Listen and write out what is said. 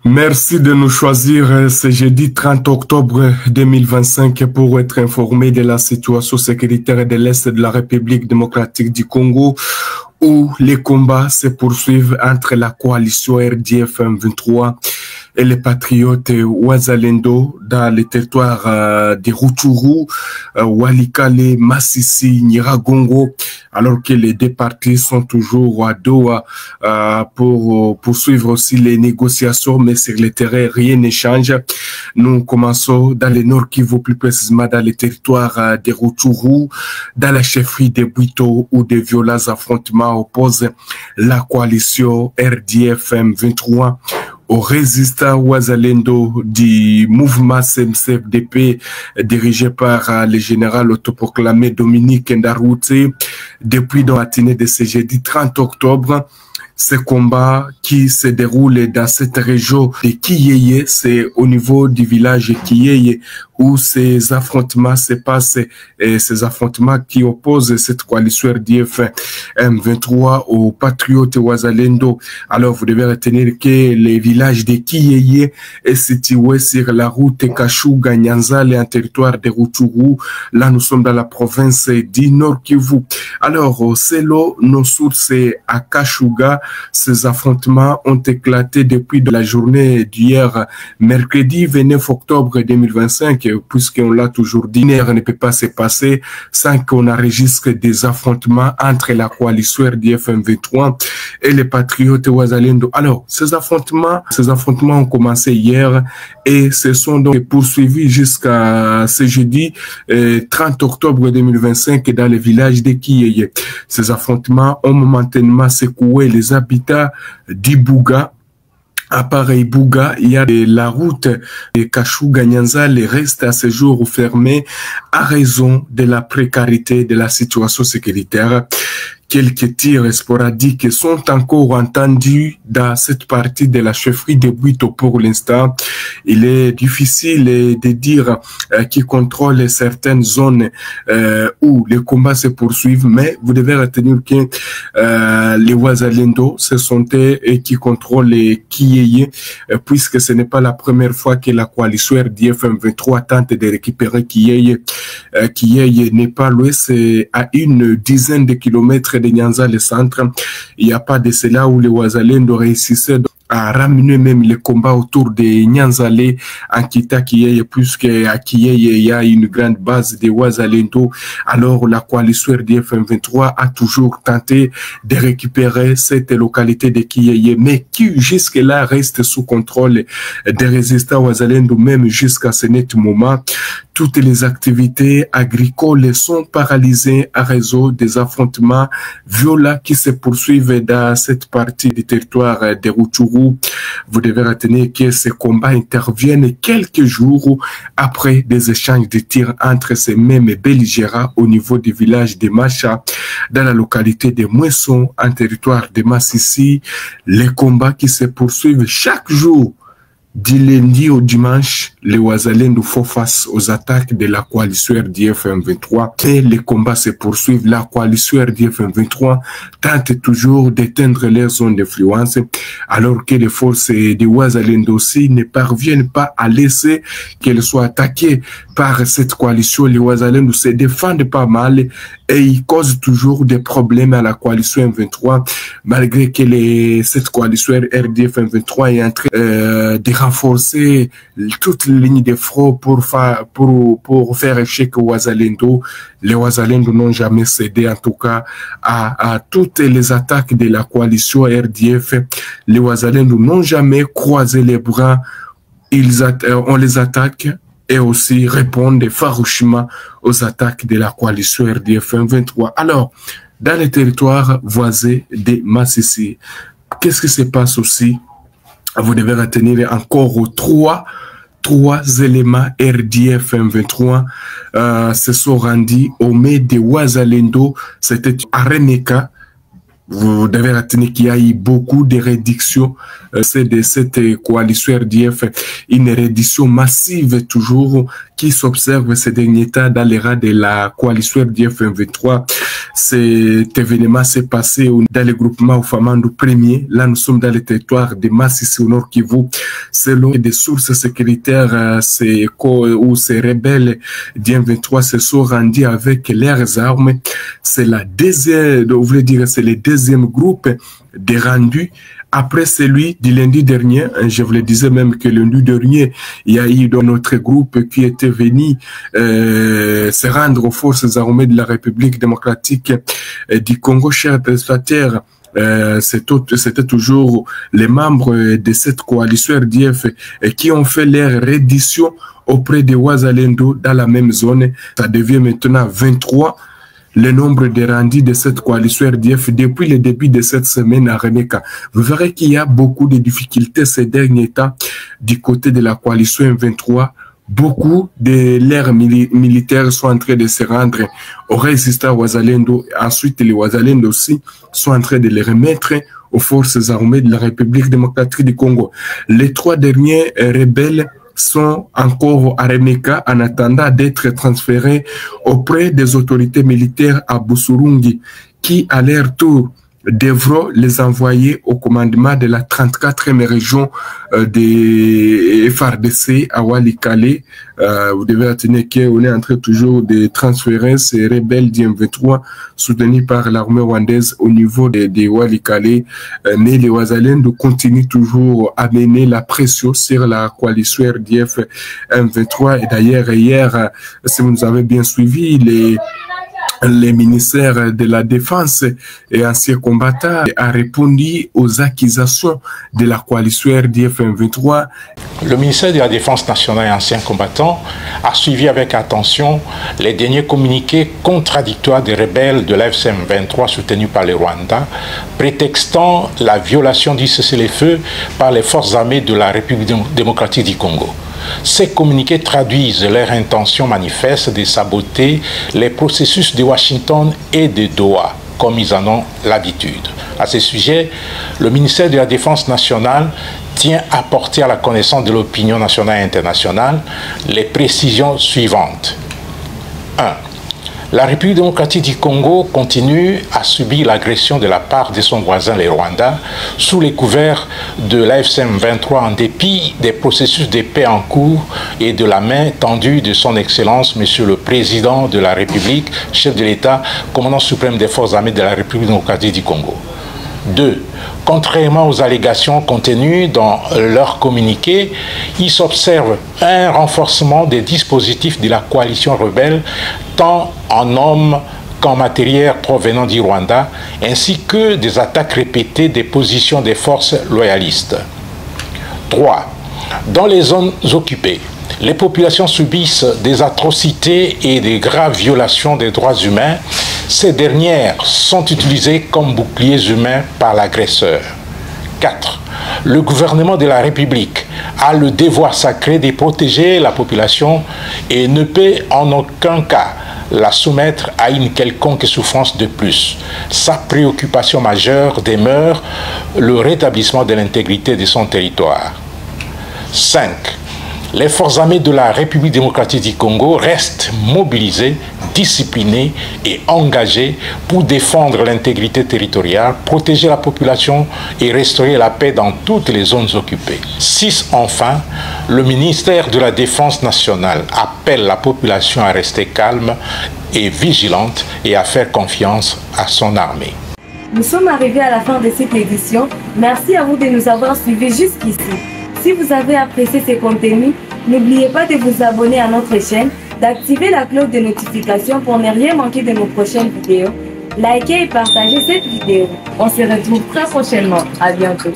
Merci de nous choisir ce jeudi 30 octobre 2025 pour être informé de la situation sécuritaire de l'Est de la République démocratique du Congo, où les combats se poursuivent entre la coalition RDF M23 et les patriotes Wazalendo dans le territoire de Rutshuru, Walikale, Masisi, Nyiragongo, alors que les deux parties sont toujours à Doha pour poursuivre aussi les négociations, mais sur le terrain, rien ne change. Nous commençons dans le Nord Kivu, plus précisément dans le territoire de Rutshuru, dans la chefferie de Bwito, où de violents affrontements opposent la coalition RDF M23 aux résistants Wazalendo du mouvement CMCFDP dirigé par le général autoproclamé Dominique Ndaroute. Depuis la matinée de ce jeudi 30 octobre, ce combat qui se déroule dans cette région de Kiyeye, c'est au niveau du village Kiyeye où ces affrontements se passent, et ces affrontements qui opposent cette coalition RDF M23 aux patriotes Wazalendo. Alors vous devez retenir que le village de Kiyeye est situé sur la route Kashuga-Nyanzale en territoire de Rutshuru. Là nous sommes dans la province du Nord Kivu. Alors selon nos sources à Kashuga, ces affrontements ont éclaté depuis la journée d'hier, mercredi 29 octobre 2025, puisqu'on l'a toujours dit, rien ne peut pas se passer sans qu'on enregistre des affrontements entre la coalition RDF M23 et les patriotes Wazalendo. Alors, ces affrontements ont commencé hier et se sont donc poursuivis jusqu'à ce jeudi 30 octobre 2025 dans le village de Kiyeye. Ces affrontements ont momentanément secoué les habitats d'Ibouga. À pareil Bouga, il y a la route de Kashuga-Nyanzale reste à ce jour fermée à raison de la précarité de la situation sécuritaire. Quelques tirs sporadiques sont encore entendus dans cette partie de la chefferie de Bwito pour l'instant. Il est difficile de dire qui contrôle certaines zones où les combats se poursuivent, mais vous devez retenir que les Wazalendo, ce sont eux qui contrôlent Kiyeye, puisque ce n'est pas la première fois que la coalition RDF M23 tente de récupérer Kiyeye. Kiyeye n'est pas loin, c'est à une dizaine de kilomètres de Nyanzale centre. Il n'y a pas de cela où les Wazalendo réussissaient à ramener même les combats autour de Nyanzale en quittant Kiyeye, puisque à Kiyeye il y a une grande base de Wazalendo. Alors la coalition RDF M23 a toujours tenté de récupérer cette localité de Kiyeye, mais qui jusque-là reste sous contrôle des résistants Wazalendo, même jusqu'à ce net moment. Toutes les activités agricoles sont paralysées à raison des affrontements violents qui se poursuivent dans cette partie du territoire de Rutshuru. Vous devez retenir que ces combats interviennent quelques jours après des échanges de tirs entre ces mêmes belligérants au niveau du village de Macha, dans la localité de Mouesson, en territoire de Masisi. Les combats qui se poursuivent chaque jour. Du lundi au dimanche, les Wazalendo font face aux attaques de la coalition RDF M23 et les combats se poursuivent. La coalition RDF M23 tente toujours d'éteindre les zones d'influence, alors que les forces de Wazalendo aussi ne parviennent pas à laisser qu'elles soient attaquées par cette coalition. Les Wazalendo se défendent pas mal et ils causent toujours des problèmes à la coalition M23, malgré que cette coalition RDF M23 est en train de renforcer toute les lignes de front pour faire échec aux Wazalendo. Les Wazalendo n'ont jamais cédé, en tout cas, à toutes les attaques de la coalition RDF. Les Wazalendo n'ont jamais croisé les bras. On les attaque et aussi répondent farouchement aux attaques de la coalition RDF M23. Alors, dans les territoires voisins de Masisi, qu'est-ce qui se passe aussi? Vous devez retenir encore trois éléments RDF M23 se sont rendus au mai de Wazalendo. C'était à Remeka. Vous devez retenir qu'il y a eu beaucoup de réductions de cette coalition RDF, une réduction massive toujours qui s'observe ces derniers temps dans les rangs de la coalition RDF M23. Cet événement s'est passé dans le groupement Ofamando premier. Là, nous sommes dans le territoire de Masisi au Nord Kivu. Selon des sources sécuritaires, ces rebelles du M23 se sont rendus avec leurs armes. C'est c'est le deuxième groupe de rendus après celui du lundi dernier. Je vous le disais même que le lundi dernier, il y a eu dans notre groupe qui était venu se rendre aux forces armées de la République démocratique du Congo. Chers téléspectateurs, c'était toujours les membres de cette coalition RDF qui ont fait leur reddition auprès de Wazalendo dans la même zone. Ça devient maintenant 23. Le nombre de rendus de cette coalition RDF depuis le début de cette semaine à Remeka. Vous verrez qu'il y a beaucoup de difficultés ces derniers temps du côté de la coalition M23. Beaucoup de leurs militaires sont en train de se rendre aux résistants Wazalendo. Ensuite, les Wazalendo aussi sont en train de les remettre aux forces armées de la République démocratique du Congo. Les 3 derniers rebelles sont encore à Remeka en attendant d'être transférés auprès des autorités militaires à Busurungi qui, à leur tour, devront les envoyer au commandement de la 34e région des FARDC à Walikale. Vous devez retenir qu'on est en train toujours de transférer ces rebelles du M23 soutenus par l'armée rwandaise au niveau de Walikale. Mais les Wazalendo continuent toujours à mener la pression sur la coalition RDF M23. Et d'ailleurs, hier, si vous nous avez bien suivi, les ministères de la Défense et anciens combattants a répondu aux accusations de la coalition RDF M23. Le ministère de la Défense nationale et anciens combattants a suivi avec attention les derniers communiqués contradictoires des rebelles de l'AFC M23 soutenus par le Rwanda, prétextant la violation du cessez-le-feu par les forces armées de la République démocratique du Congo. Ces communiqués traduisent leur intention manifeste de saboter les processus de Washington et de Doha, comme ils en ont l'habitude. À ce sujet, le ministère de la Défense nationale tient à porter à la connaissance de l'opinion nationale et internationale les précisions suivantes. 1. La République démocratique du Congo continue à subir l'agression de la part de son voisin le Rwanda sous les couverts de l'AFC M23 en dépit des processus de paix en cours et de la main tendue de son Excellence Monsieur le Président de la République, chef de l'État, commandant suprême des forces armées de la République démocratique du Congo. 2. Contrairement aux allégations contenues dans leur communiqué, il s'observe un renforcement des dispositifs de la coalition rebelle, tant en hommes qu'en matériel provenant du Rwanda, ainsi que des attaques répétées des positions des forces loyalistes. 3. Dans les zones occupées, les populations subissent des atrocités et des graves violations des droits humains. Ces dernières sont utilisées comme boucliers humains par l'agresseur. 4. Le gouvernement de la République a le devoir sacré de protéger la population et ne peut en aucun cas la soumettre à une quelconque souffrance de plus. Sa préoccupation majeure demeure le rétablissement de l'intégrité de son territoire. 5. Les forces armées de la République démocratique du Congo restent mobilisées, disciplinées et engagées pour défendre l'intégrité territoriale, protéger la population et restaurer la paix dans toutes les zones occupées. 6. Enfin, le ministère de la Défense nationale appelle la population à rester calme et vigilante et à faire confiance à son armée. Nous sommes arrivés à la fin de cette édition. Merci à vous de nous avoir suivis jusqu'ici. Si vous avez apprécié ces contenus, n'oubliez pas de vous abonner à notre chaîne, d'activer la cloche de notification pour ne rien manquer de nos prochaines vidéos. Likez et partagez cette vidéo. On se retrouve très prochainement. À bientôt.